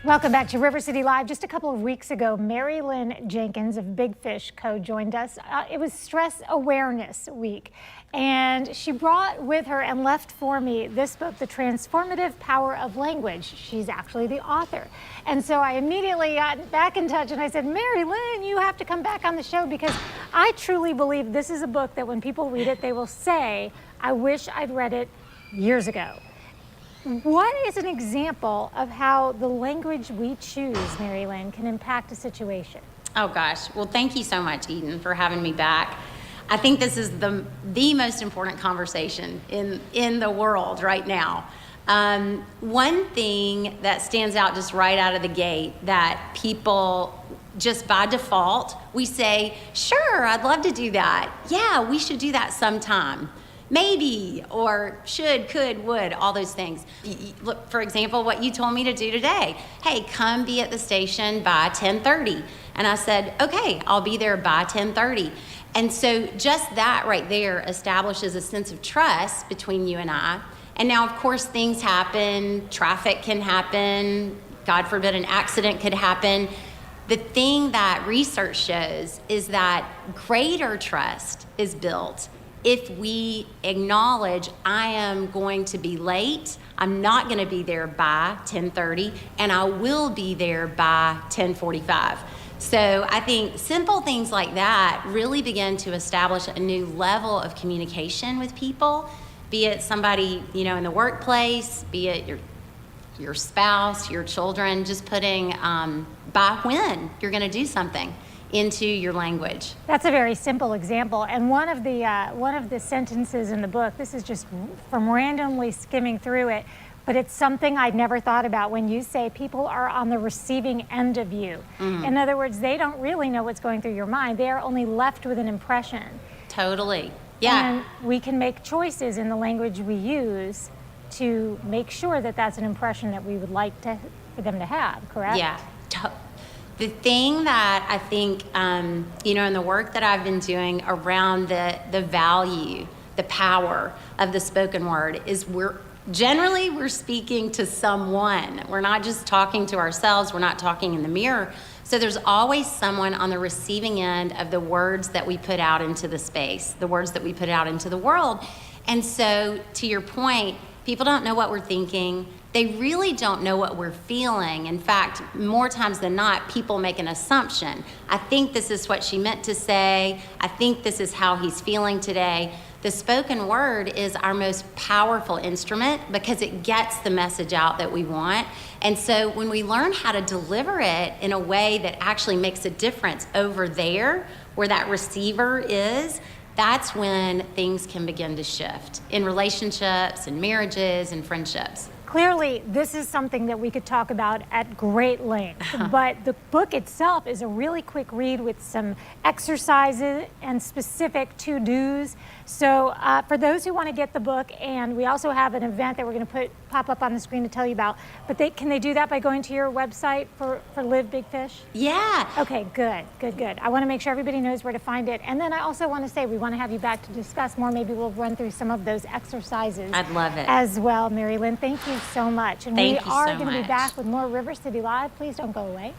Welcome back to River City Live. Just a couple of weeks ago, Mary Lynn Jenkins of Big Fish Co. joined us. It was Stress Awareness Week, and she brought with her and left for me this book, The Transformative Power of Language. She's actually the author. And so I immediately got back in touch and I said, Mary Lynn, you have to come back on the show, because I truly believe this is a book that when people read it, they will say, I wish I'd read it years ago. What is an example of how the language we choose, Mary Lynn, can impact a situation? Oh gosh, well thank you so much, Eden, for having me back. I think this is the most important conversation in the world right now. One thing that stands out just right out of the gate that people just by default, we say, sure, I'd love to do that. Yeah, we should do that sometime. Maybe, or should, could, would, all those things. Look, for example, what you told me to do today. Hey, come be at the station by 10:30. And I said, okay, I'll be there by 10:30. And so just that right there establishes a sense of trust between you and I. And now, of course, things happen, traffic can happen, God forbid an accident could happen. The thing that research shows is that greater trust is built if we acknowledge I am going to be late, I'm not going to be there by 10:30, and I will be there by 10:45. So I think simple things like that really begin to establish a new level of communication with people, be it somebody, in the workplace, be it your spouse, your children, just putting by when you're going to do something into your language. That's a very simple example, and one of the sentences in the book, this is just from randomly skimming through it, but it's something I'd never thought about when you say people are on the receiving end of you. Mm-hmm. In other words, they don't really know what's going through your mind. They are only left with an impression. Totally, yeah. And we can make choices in the language we use to make sure that that's an impression that we would like for them to have, correct? Yeah. The thing that I think, in the work that I've been doing around the value, the power of the spoken word is we're speaking to someone. We're not just talking to ourselves. We're not talking in the mirror. So there's always someone on the receiving end of the words that we put out into the space, the words that we put out into the world. And so to your point, people don't know what we're thinking. They really don't know what we're feeling. In fact, more times than not, people make an assumption. I think this is what she meant to say. I think this is how he's feeling today. The spoken word is our most powerful instrument because it gets the message out that we want. And so when we learn how to deliver it in a way that actually makes a difference over there where that receiver is, that's when things can begin to shift in relationships and marriages and friendships. Clearly, this is something that we could talk about at great length, but the book itself is a really quick read with some exercises and specific to-dos. So for those who want to get the book, and we also have an event that we're going to pop up on the screen to tell you about, but can they do that by going to your website for Live Big Fish? Yeah. Okay, good. I want to make sure everybody knows where to find it. And then I also want to say we want to have you back to discuss more. Maybe we'll run through some of those exercises. I'd love it. As well, Mary Lynn. Thank you so much. And Thank you we are so going to be much. back with more River City Live. Please don't go away.